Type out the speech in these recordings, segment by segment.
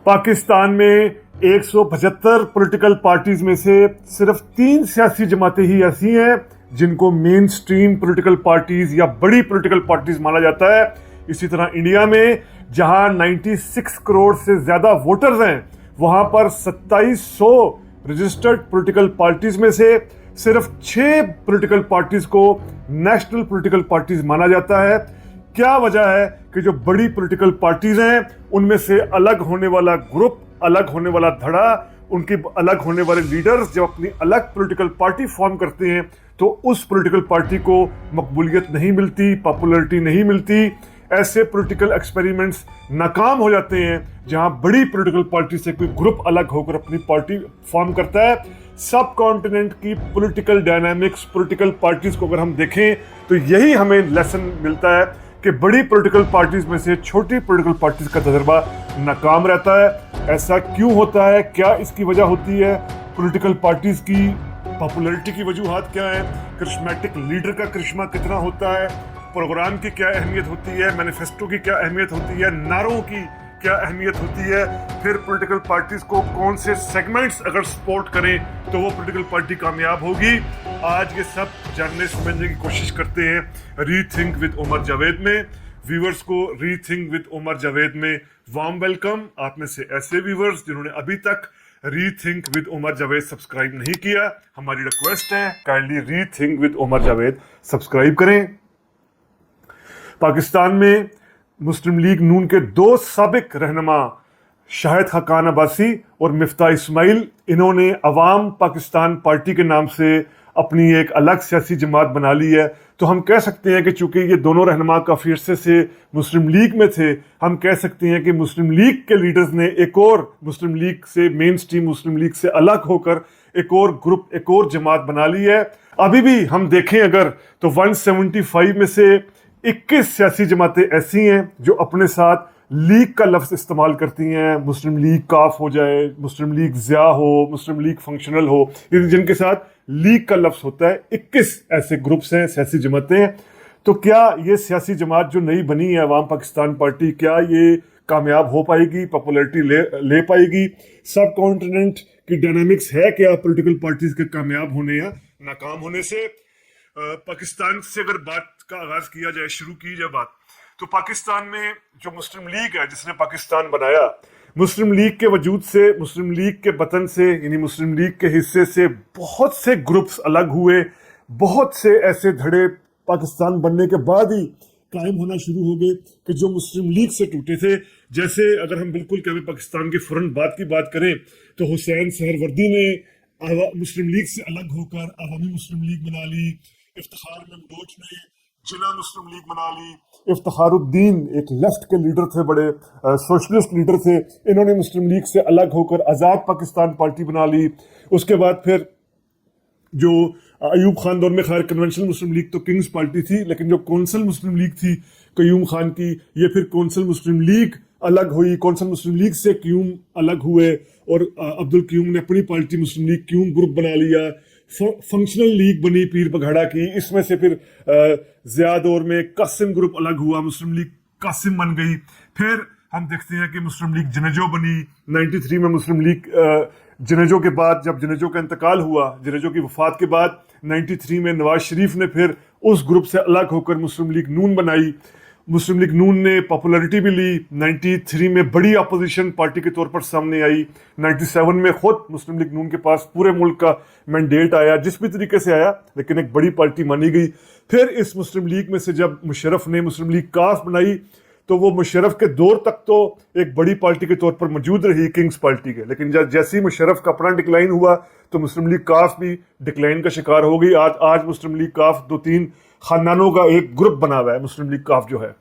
पाकिस्तान में 175 political parties में से सिर्फ 3 सियासी जमातें ही ऐसी हैं जिनको मेन स्ट्रीम पॉलिटिकल पार्टीज या बड़ी पॉलिटिकल पार्टीज माना जाता है। इसी तरह इंडिया में जहां 96 करोड़ से ज्यादा वोटर्स हैं, वहां पर 2700 रजिस्टर्ड पॉलिटिकल पार्टीज में से सिर्फ 6 पॉलिटिकल पार्टीज को नेशनल पॉलिटिकल पार्टीज माना जाता है। क्या वजह है कि जो बड़ी पॉलिटिकल पार्टीज हैं उनमें से अलग होने वाला ग्रुप, अलग होने वाला धड़ा, उनके अलग होने वाले लीडर्स जब अपनी अलग पॉलिटिकल पार्टी फॉर्म करते हैं तो उस पॉलिटिकल पार्टी को मकबूलियत नहीं मिलती, पॉपुलैरिटी नहीं मिलती। ऐसे पॉलिटिकल एक्सपेरिमेंट्स नाकाम हो जाते हैं जहां बड़ी पॉलिटिकल पार्टी से कोई ग्रुप अलग होकर अपनी पार्टी फॉर्म करता है। सब कॉन्टिनेंट की पॉलिटिकल डायनामिक्स, पॉलिटिकल पार्टीज को अगर हम देखें तो यही हमें लेसन मिलता है कि बड़ी पॉलिटिकल पार्टीज में से छोटी पॉलिटिकल पार्टीज का तजर्बा नाकाम रहता है। ऐसा क्यों होता है? क्या इसकी वजह होती है? पॉलिटिकल पार्टीज की पॉपुलैरिटी की वजूहात क्या है? करिश्मेटिक लीडर का करिश्मा कितना होता है? प्रोग्राम की क्या अहमियत होती है? मैनिफेस्टो की क्या अहमियत होती है? नारों की क्या अहमियत होती है? फिर पॉलिटिकल पार्टीज को कौन से सेगमेंट्स अगर सपोर्ट करें तो वो पॉलिटिकल पार्टी कामयाब होगी। आज ये सब जानने समझने की कोशिश करते हैं रीथिंक विद उमर जावेद में। व्यूअर्स को रीथिंक विद उमर जावेद में वार्म वेलकम। आप में से ऐसे व्यूअर्स जिन्होंने अभी तक rethink with Umar Javed subscribe नहीं किया, हमारी रिक्वेस्ट है kindly rethink with Umar Javed subscribe करें। पाकिस्तान में मुस्लिम लीग नून के 2 साबिक रहनुमा शाहिद खाकान अब्बासी और मिफ्ता इस्माइल, इन्होंने अवाम पाकिस्तान पार्टी के नाम से अपनी एक अलग सियासी जमात बना ली है। तो हम कह सकते हैं कि चूंकि ये दोनों रहनुमा काफ़ी अरसे से मुस्लिम लीग में थे, हम कह सकते हैं कि मुस्लिम लीग के लीडर्स ने एक और मुस्लिम लीग से, मेन स्ट्रीम मुस्लिम लीग से अलग होकर एक और ग्रुप, एक और जमात बना ली है। अभी भी हम देखें अगर तो 175 में से 21 सियासी जमातें ऐसी हैं जो अपने साथ लीग का लफ्ज़ इस्तेमाल करती हैं। मुस्लिम लीग काफ हो जाए, मुस्लिम लीग ज़िया हो, मुस्लिम लीग फंक्शनल हो, जिनके साथ लीग का लफ्ज़ होता है। 21 ऐसे ग्रुप्स हैं, सियासी जमातें हैं। तो क्या ये सियासी जमात जो नई बनी है अवाम पाकिस्तान पार्टी, क्या ये कामयाब हो पाएगी, पॉपुलैरिटी ले पाएगी? सब कॉन्टिनेंट की डायनामिक्स है क्या पॉलिटिकल पार्टीज के कामयाब होने या नाकाम होने से? पाकिस्तान से अगर बात का आगाज किया जाए, शुरू की जाए बात, तो पाकिस्तान में जो मुस्लिम लीग है जिसने पाकिस्तान बनाया, मुस्लिम लीग के वजूद से, मुस्लिम लीग के बतन से, यानी मुस्लिम लीग के हिस्से से बहुत से ग्रुप्स अलग हुए, बहुत से ऐसे धड़े पाकिस्तान बनने के बाद ही कायम होना शुरू हो गए कि जो मुस्लिम लीग से टूटे थे। जैसे अगर हम बिल्कुल कभी पाकिस्तान के फौरन बाद की बात करें तो हुसैन सहरवर्दी ने मुस्लिम लीग से अलग होकर अवामी मुस्लिम लीग बना ली, इफ्तिखार ममदूद ने जिला मुस्लिम लीग बना ली, इफ्तिखारुद्दीन एक लेफ्ट के लीडर थे, बड़े सोशलिस्ट लीडर थे, इन्होंने मुस्लिम लीग से अलग होकर आज़ाद पाकिस्तान पार्टी बना ली। उसके बाद फिर जो अयूब खान दौर में, खैर कन्वेंशनल मुस्लिम लीग तो किंग्स पार्टी थी, लेकिन जो कौंसल मुस्लिम लीग थी क्यूम खान की, ये फिर कौंसल मुस्लिम लीग अलग हुई, कौंसल मुस्लिम लीग से क्यूम अलग हुए और अब्दुल क्यूम ने अपनी पार्टी मुस्लिम लीग क्यूम ग्रुप बना लिया। फंक्शनल लीग बनी पीर बघाड़ा की, इसमें से फिर ज़िया दौर में कासिम ग्रुप अलग हुआ, मुस्लिम लीग कासिम बन गई। फिर हम देखते हैं कि मुस्लिम लीग जनेजो बनी 93 में। मुस्लिम लीग जनेजो के बाद, जब जनेजो का इंतकाल हुआ, जनेजो की वफात के बाद 93 में नवाज शरीफ ने फिर उस ग्रुप से अलग होकर मुस्लिम लीग नून बनाई। मुस्लिम लीग नून ने पॉपुलैरिटी भी ली, 93 में बड़ी अपोजिशन पार्टी के तौर पर सामने आई। 97 में खुद मुस्लिम लीग नून के पास पूरे मुल्क का मैंडेट आया, जिस भी तरीके से आया, लेकिन एक बड़ी पार्टी मानी गई। फिर इस मुस्लिम लीग में से जब मुशर्रफ ने मुस्लिम लीग काफ बनाई तो वो मुशर्रफ के दौर तक तो एक बड़ी पार्टी के तौर पर मौजूद रही, किंग्स पार्टी के, लेकिन जैसे ही मुशर्रफ का अपना डिक्लाइन हुआ तो मुस्लिम लीग काफ भी डिक्लाइन का शिकार हो गई। आज मुस्लिम लीग काफ 2-3 खानदानों का एक ग्रुप बना हुआ है, मुस्लिम लीग काफ जो है।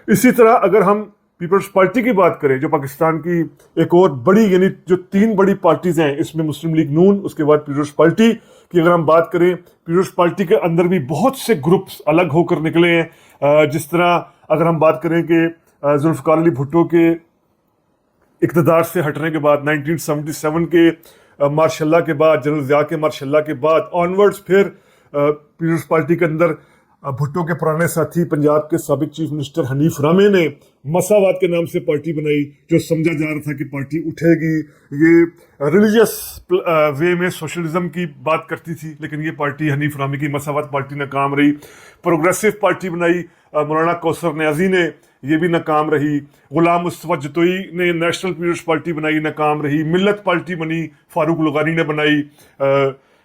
इसी तरह अगर हम पीपल्स पार्टी की बात करें, जो पाकिस्तान की एक और बड़ी, यानी जो 3 बड़ी पार्टीज हैं, इसमें मुस्लिम लीग नून, उसके बाद पीपल्स पार्टी की अगर हम बात करें, पीपल्स पार्टी के अंदर भी बहुत से ग्रुप्स अलग होकर निकले हैं। जिस तरह अगर हम बात करें कि जुल्फ़िकार अली भुट्टो के इक़्तिदार से हटने के बाद 1977 के मार्शल्ला के बाद, जनरल ज़िया के मार्शल्ला के बाद ऑनवर्ड्स, फिर पीपल्स पार्टी के अंदर भुट्टो के पुराने साथी पंजाब के साबिक चीफ मिनिस्टर हनीफ रामे ने मसावाद के नाम से पार्टी बनाई, जो समझा जा रहा था कि पार्टी उठेगी, ये रिलीजियस वे में सोशलिज्म की बात करती थी, लेकिन ये पार्टी हनीफ रामे की मसावाद पार्टी नाकाम रही। प्रोग्रेसिव पार्टी बनाई मौलाना कौसर न्याजी ने, ये भी नाकाम रही। गुलाम मुस्तफा जतोई ने नेशनल पीपल्स पार्टी बनाई, नाकाम रही। मिल्लत पार्टी बनी, फारूक लुगानी ने बनाई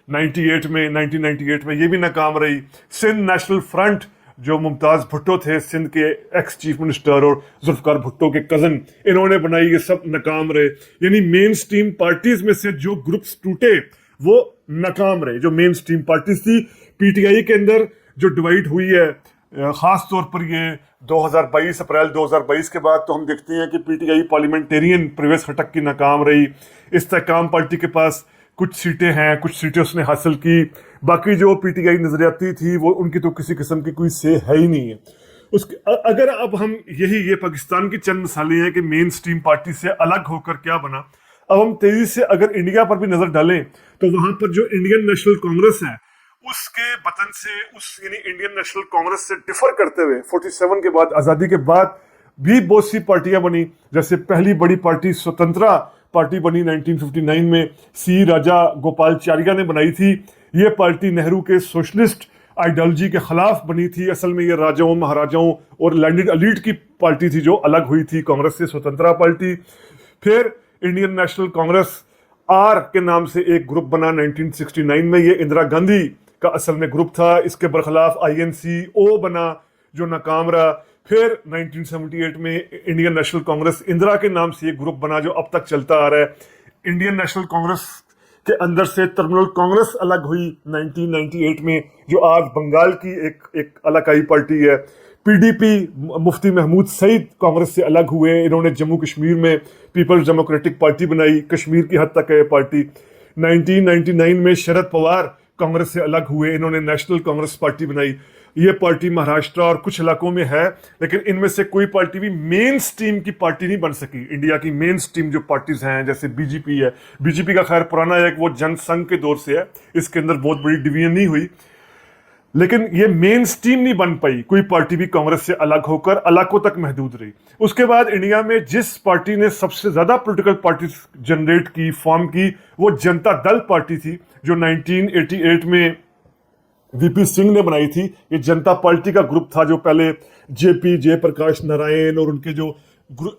1998 में, ये भी नाकाम रही। सिंध नेशनल फ्रंट, जो मुमताज़ भुट्टो थे सिंध के एक्स चीफ मिनिस्टर और जुल्फकार भुट्टो के कज़न, इन्होंने बनाई, ये सब नाकाम रहे। यानी मेन स्ट्रीम पार्टीज में से जो ग्रुप्स टूटे वो नाकाम रहे, जो मेन स्ट्रीम पार्टीज थी। पीटीआई के अंदर जो डिवाइड हुई है, खास तौर पर ये 2022 अप्रैल 2022 के बाद, तो हम देखते हैं कि पीटीआई पार्लियामेंटेरियन परवेज खटक की नाकाम रही। इस्तेहकाम पार्टी के पास कुछ सीटें हैं, कुछ सीटें उसने हासिल की, बाकी जो पीटीआई नजरियाती थी वो उनकी तो किसी किस्म की कोई से है ही नहीं है उसके। अगर अब हम ये पाकिस्तान की चंद मिसालें हैं कि मेन स्ट्रीम पार्टी से अलग होकर क्या बना। अब हम तेजी से अगर इंडिया पर भी नजर डालें तो वहां पर जो इंडियन नेशनल कांग्रेस है, उसके वतन से, उस यानी इंडियन नेशनल कांग्रेस से डिफर करते हुए 47 के बाद, आजादी के बाद भी बहुत सी पार्टियां बनी। जैसे पहली बड़ी पार्टी स्वतंत्रा पार्टी बनी 1959 में, सी राजा गोपालचारिया ने बनाई थी। ये पार्टी नेहरू के सोशलिस्ट आइडियोलॉजी के खिलाफ बनी थी। असल में ये राजाओं, महाराजाओं और लैंडेड एलीट की पार्टी थी जो अलग हुई थी कांग्रेस से, स्वतंत्रा पार्टी। फिर इंडियन नेशनल कांग्रेस आर के नाम से एक ग्रुप बना 1969 में, ये इंदिरा गांधी का असल में ग्रुप था। इसके बरखिलाफ INC-O बना, जो नाकाम रहा। फिर 1978 में इंडियन नेशनल कांग्रेस इंदिरा के नाम से एक ग्रुप बना, जो अब तक चलता आ रहा है। इंडियन नेशनल कांग्रेस के अंदर से तृणमूल कांग्रेस अलग हुई 1998 में, जो आज बंगाल की एक इलाकाई पार्टी है। PDP, मुफ्ती महमूद सईद कांग्रेस से अलग हुए, इन्होंने जम्मू कश्मीर में पीपल्स डेमोक्रेटिक पार्टी बनाई, कश्मीर की हद तक है पार्टी। 1999 में शरद पवार कांग्रेस से अलग हुए, इन्होंने नेशनल कांग्रेस पार्टी बनाई। ये पार्टी महाराष्ट्र और कुछ इलाकों में है, लेकिन इनमें से कोई पार्टी भी मेन स्ट्रीम की पार्टी नहीं बन सकी। इंडिया की मेन स्ट्रीम जो पार्टीज हैं, जैसे बीजेपी है, बीजेपी का खैर पुराना एक वो जनसंघ के दौर से है, इसके अंदर बहुत बड़ी डिवीजन नहीं हुई, लेकिन ये मेन स्ट्रीम नहीं बन पाई कोई पार्टी भी कांग्रेस से अलग होकर, इलाकों तक महदूद रही। उसके बाद इंडिया में जिस पार्टी ने सबसे ज्यादा पॉलिटिकल पार्टी जनरेट की, फॉर्म की, वो जनता दल पार्टी थी, जो 1988 में VP सिंह ने बनाई थी। ये जनता पार्टी का ग्रुप था, जो पहले जयप्रकाश नारायण और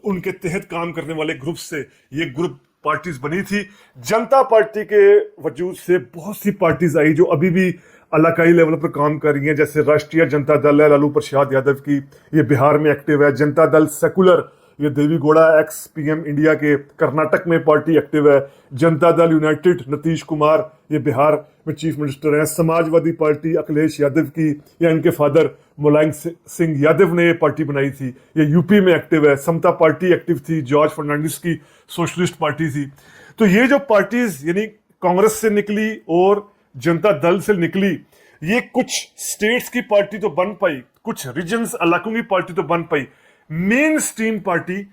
उनके तहत काम करने वाले ग्रुप से ये ग्रुप पार्टीज बनी थी। जनता पार्टी के वजूद से बहुत सी पार्टीज आई जो अभी भी इलाकाई लेवल पर काम कर रही हैं, जैसे राष्ट्रीय जनता दल है लालू प्रसाद यादव की, ये बिहार में एक्टिव है। जनता दल सेकुलर, ये देवी गौड़ा एक्स PM इंडिया के कर्नाटक में पार्टी एक्टिव है। जनता दल यूनाइटेड, नीतीश कुमार, ये बिहार में चीफ मिनिस्टर हैं। समाजवादी पार्टी अखिलेश यादव की, या इनके फादर मुलायम सिंह यादव ने ये पार्टी बनाई थी, ये यूपी में एक्टिव है। समता पार्टी एक्टिव थी, जॉर्ज फर्नांडिस की सोशलिस्ट पार्टी थी। तो ये जो पार्टीज यानी कांग्रेस से निकली और जनता दल से निकली, ये कुछ स्टेट्स की पार्टी तो बन पाई, कुछ रीजन्स इलाकों की पार्टी तो बन पाई, मेन स्ट्रीम पार्टी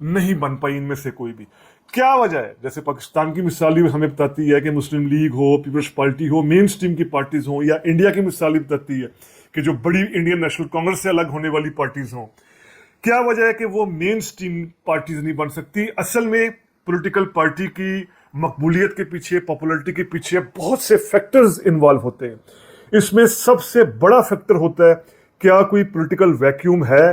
नहीं बन पाई इनमें से कोई भी। क्या वजह है? जैसे पाकिस्तान की मिसाल ही हमें बताती है कि मुस्लिम लीग हो, पीपल्स पार्टी हो, मेन स्ट्रीम की पार्टीज हो, या इंडिया की मिसाल ही बताती है कि जो बड़ी इंडियन नेशनल कांग्रेस से अलग होने वाली पार्टीज हो। क्या वजह है कि वो मेन स्ट्रीम पार्टीज नहीं बन सकती? असल में पॉलिटिकल पार्टी की मकबूलियत के पीछे, पॉपुलरिटी के पीछे बहुत से फैक्टर्स इन्वॉल्व होते हैं। इसमें सबसे बड़ा फैक्टर होता है, क्या कोई पॉलिटिकल वैक्यूम है,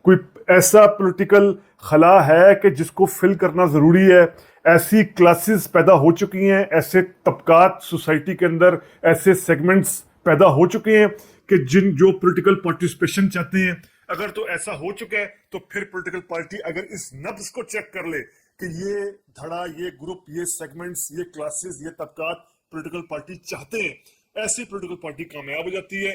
कोई ऐसा पॉलिटिकल खला है कि जिसको फिल करना ज़रूरी है। ऐसी क्लासेस पैदा हो चुकी हैं, ऐसे तबकात सोसाइटी के अंदर, ऐसे सेगमेंट्स पैदा हो चुके हैं कि जो पॉलिटिकल पार्टिसिपेशन चाहते हैं। अगर तो ऐसा हो चुका है तो फिर पॉलिटिकल पार्टी अगर इस नब्ज को चेक कर ले कि ये धड़ा, ये ग्रुप, ये सेगमेंट्स, ये क्लासेस, ये तबकात पॉलिटिकल पार्टी चाहते हैं, ऐसी पॉलिटिकल पार्टी कामयाब हो जाती है।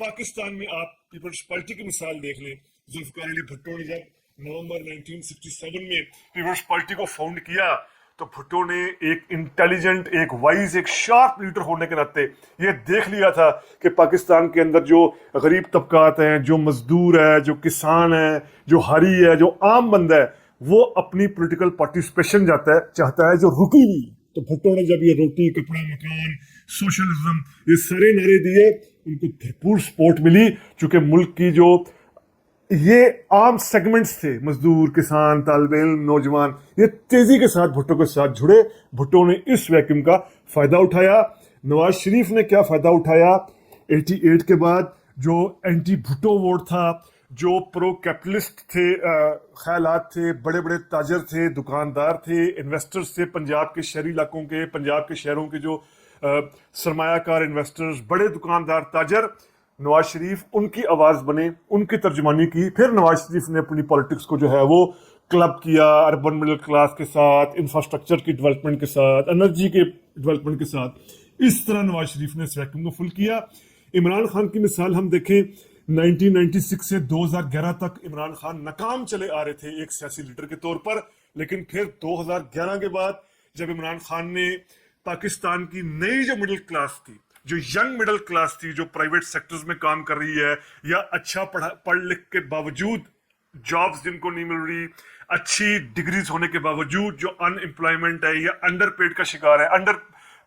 पाकिस्तान में आप पीपल्स पार्टी की मिसाल देख लें। जुल्फकार अली भुट्टो ने जब नवंबर 1967 में पीपल्स पार्टी को फाउंड किया, तो भुट्टो ने एक इंटेलिजेंट, एक वाइज, एक शार्प लीडर होने के नाते ये देख लिया था कि पाकिस्तान के अंदर जो गरीब तबकात हैं, जो मजदूर है, जो किसान है, जो हारी है, जो आम बंदा है, वो अपनी पॉलिटिकल पार्टिसिपेशन चाहता है जो रुकी हुई। तो भुट्टो ने जब ये रोटी, कपड़ा, मकान, सोशलिज्म, ये सारे नारे दिए, उनको भरपूर सपोर्ट मिली, चूंकि मुल्क की जो ये आम सेगमेंट्स थे, मजदूर, किसान, तालिब इल्म, नौजवान, ये तेजी के साथ भुट्टो के साथ जुड़े। भुट्टो ने इस वैक्यूम का फायदा उठाया। नवाज शरीफ ने क्या फायदा उठाया? 88 के बाद जो एंटी भुट्टो वोट था, जो प्रो कैपिटलिस्ट थे, ख्यालात थे, बड़े बड़े ताजर थे, दुकानदार थे, इन्वेस्टर्स थे, पंजाब के शहरी इलाकों के, पंजाब के शहरों के जो सरमायाकार इन्वेस्टर्स, बड़े दुकानदार, ताजर, नवाज शरीफ उनकी आवाज़ बने, उनकी तर्जुमानी की। फिर नवाज शरीफ ने अपनी पॉलिटिक्स को जो है वो क्लब किया अर्बन मिडिल क्लास के साथ, इंफ्रास्ट्रक्चर की डेवलपमेंट के साथ, एनर्जी के डेवलपमेंट के साथ। इस तरह नवाज शरीफ ने इस वैक्यूम को फुल किया। इमरान खान की मिसाल हम देखें, 1996 से 2011 तक इमरान खान नाकाम चले आ रहे थे एक सियासी लीडर के तौर पर, लेकिन फिर 2011 के बाद जब इमरान खान ने पाकिस्तान की नई जो मिडिल क्लास थी, जो यंग मिडिल क्लास थी, जो प्राइवेट सेक्टर्स में काम कर रही है या अच्छा पढ़ लिख के बावजूद जॉब्स जिनको नहीं मिल रही, अच्छी डिग्रीज होने के बावजूद जो अनएम्प्लॉयमेंट है या अंडर पेड का शिकार है, अंडर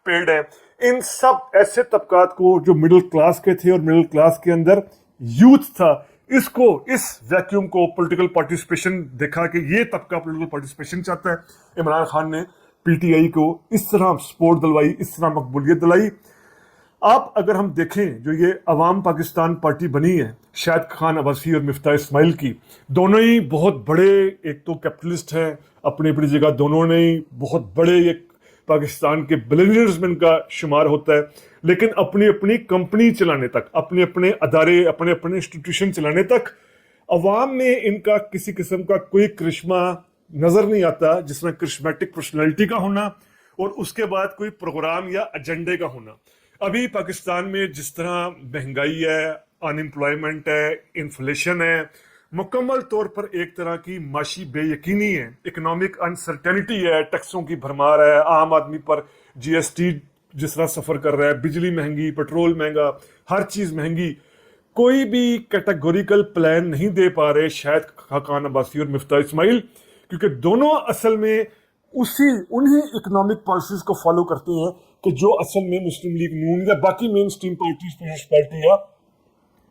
पेड है, इन सब ऐसे तबकात को जो मिडिल क्लास के थे और मिडिल क्लास के अंदर यूथ था, इसको, इस वैक्यूम को पॉलिटिकल पार्टिसिपेशन देखा कि ये तबका पॉलिटिकल पार्टिसिपेशन चाहता है। इमरान खान ने पीटीआई को इस तरह सपोर्ट दिलवाई, इस तरह मकबूलियत दिलाई। आप अगर हम देखें जो ये अवाम पाकिस्तान पार्टी बनी है शाहिद खान अब्बासी और मिफ्ता इस्माइल की, दोनों ही बहुत बड़े, एक तो कैपिटलिस्ट हैं अपनी अपनी जगह, दोनों ने ही बहुत बड़े एक पाकिस्तान के बिलियनियर्स में इनका शुमार होता है, लेकिन अपनी अपनी कंपनी चलाने तक, अपने अपने अदारे, अपने अपने इंस्टीट्यूशन चलाने तक अवाम में इनका किसी किस्म का कोई करिश्मा नजर नहीं आता, जिसमें करिश्मेटिक पर्सनैलिटी का होना और उसके बाद कोई प्रोग्राम या एजेंडे का होना। अभी पाकिस्तान में जिस तरह महंगाई है, अनएम्प्लॉयमेंट है, इन्फ्लेशन है, मुकम्मल तौर पर एक तरह की माशी बेयकीनी है, इकोनॉमिक अनसर्टेनिटी है, टैक्सों की भरमार है, आम आदमी पर जीएसटी जिस तरह सफ़र कर रहा है, बिजली महंगी, पेट्रोल महंगा, हर चीज़ महंगी, कोई भी कैटेगोरिकल प्लान नहीं दे पा रहे शाहिद खान अब्बासी और मिफ्ता इस्माइल, क्योंकि दोनों असल में उन्हीं इकोनॉमिक पॉलिसीज को फॉलो करते हैं कि जो असल में मुस्लिम लीग नून या बाकी मेन स्ट्रीम पार्टी या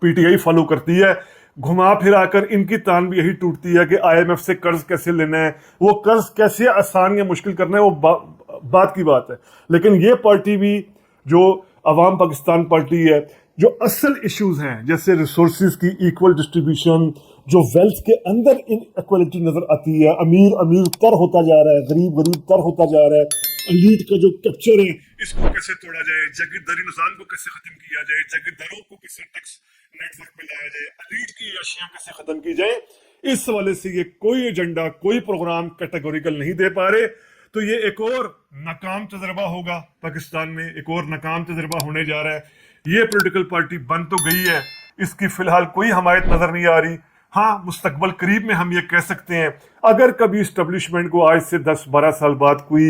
पीटीआई फॉलो करती है। घुमा फिरा कर इनकी तान भी यही टूटती है कि आईएमएफ से कर्ज कैसे लेना है, वो कर्ज कैसे आसान या मुश्किल करना है, वो बात की बात है। लेकिन ये पार्टी भी जो अवाम पाकिस्तान पार्टी है, जो असल इश्यूज हैं जैसे रिसोर्सेज की इक्वल डिस्ट्रीब्यूशन, जो वेल्थ के अंदर इनइक्वालिटी नजर आती है, अमीर अमीर तर होता जा रहा है, गरीब गरीब तर होता जा रहा है, एलीट का जो कैप्चर है इसको कैसे तोड़ा जाए, जागीरदारी निजाम को कैसे खत्म किया जाए, जागीरदारों को कैसे टैक्स नेटवर्क में लाया जाए, एलीट की अशियां कैसे खत्म की जाए, इस हवाले से ये कोई एजेंडा, कोई प्रोग्राम कैटेगोरिकल नहीं दे पा रहे। तो ये एक और नाकाम तजर्बा होगा पाकिस्तान में, एक और नाकाम तजर्बा होने जा रहा है। ये पॉलिटिकल पार्टी बन तो गई है, इसकी फिलहाल कोई हमायत नजर नहीं आ रही। हाँ, मुस्तकबल करीब में हम ये कह सकते हैं अगर कभी इस्टेब्लिशमेंट को आज से 10-12 साल बाद कोई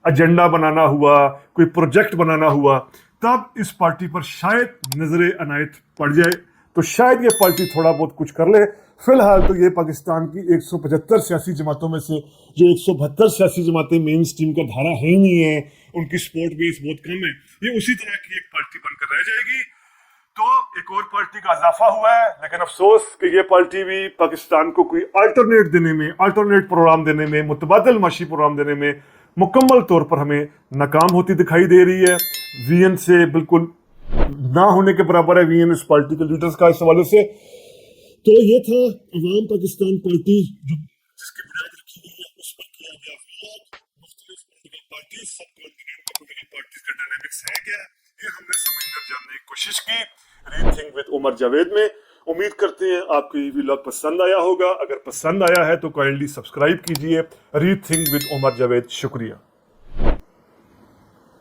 एजेंडा बनाना हुआ, कोई प्रोजेक्ट बनाना हुआ, तब इस पार्टी पर शायद नजर अनायत पड़ जाए, तो शायद ये पार्टी थोड़ा बहुत कुछ कर ले। फिलहाल तो ये पाकिस्तान की 175 सियासी जमातों में से जो 172 सियासी जमातें मेन स्ट्रीम का धारा है ही नहीं है, उनकी सपोर्ट बेस बहुत कम है, ये उसी तरह की एक पार्टी बनकर रह जाएगी। तो एक और पार्टी का इजाफा हुआ है, लेकिन अफसोस कि ये पार्टी भी पाकिस्तान को कोई अल्टरनेट देने में, अल्टरनेट प्रोग्राम देने में, मुतबादिल माशी प्रोग्राम देने में मुकम्मल तौर पर हमें नाकाम होती दिखाई दे रही है। वीएन से बिल्कुल ना होने के बराबर है वीएन इस पार्टी के लीडर्स का इस हवाले से। तो ये था अवाम पाकिस्तान पार्टी जो जिसकी बुनियाद रखी गई है, उस पर किया गया व्लॉग। मुख्तलिफ पॉलिटिकल पार्टी, सब कॉन्टिनेंट का पॉलिटिकल पार्टीज का डायनामिक्स है क्या, ये हमने समझने और जानने की कोशिश की रीथिंक विद उमर जावेद में। उम्मीद करते हैं आपको ये व्लॉग पसंद आया होगा। अगर पसंद आया है तो काइंडली सब्सक्राइब कीजिए। Rethink with Umar Javed. शुक्रिया।